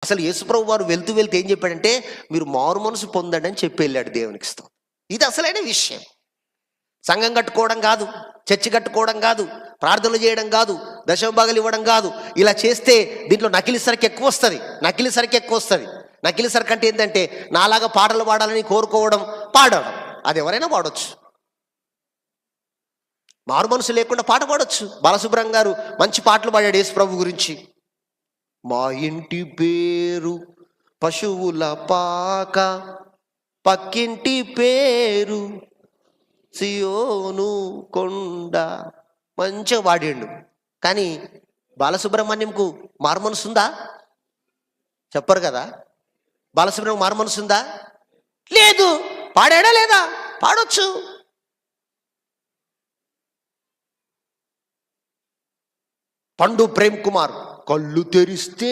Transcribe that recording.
అసలు యేసుప్రభు వారు వెళ్తూ ఏం చెప్పాడంటే, మీరు మారు మనసు పొందండి అని చెప్పి వెళ్ళాడు దేవునికి స్తోత్రం. ఇది అసలైన విషయం. సంఘం కట్టుకోవడం కాదు, చర్చి కట్టుకోవడం కాదు, ప్రార్థనలు చేయడం కాదు, దశమభాగాలు ఇవ్వడం కాదు. ఇలా చేస్తే దీంట్లో నకిలీ సరికి ఎక్కువ వస్తుంది. నకిలీ సరికి అంటే ఏంటంటే, నాలాగా పాటలు పాడాలని కోరుకోవడం, పాడడం. అది ఎవరైనా పాడొచ్చు. మారు మనసు లేకుండా పాట పాడొచ్చు. బాలసుబ్రహ్మణ్యం గారు మంచి పాటలు పాడాడు యేసు ప్రభు గురించి. మా ఇంటి పేరు పశువుల పాక, పక్కింటి పేరు సియోను కొండ. మంచిగా పాడిండు. కానీ బాలసుబ్రహ్మణ్యంకు మారు మనసు ఉందా? చెప్పరు కదా. బాలసుబ్రహ్మణ్యం మారు మనసు ఉందా? లేదు. పాడాడా లేదా? పాడొచ్చు. పండు ప్రేమ్ కుమార్ కళ్ళు తెరిస్తే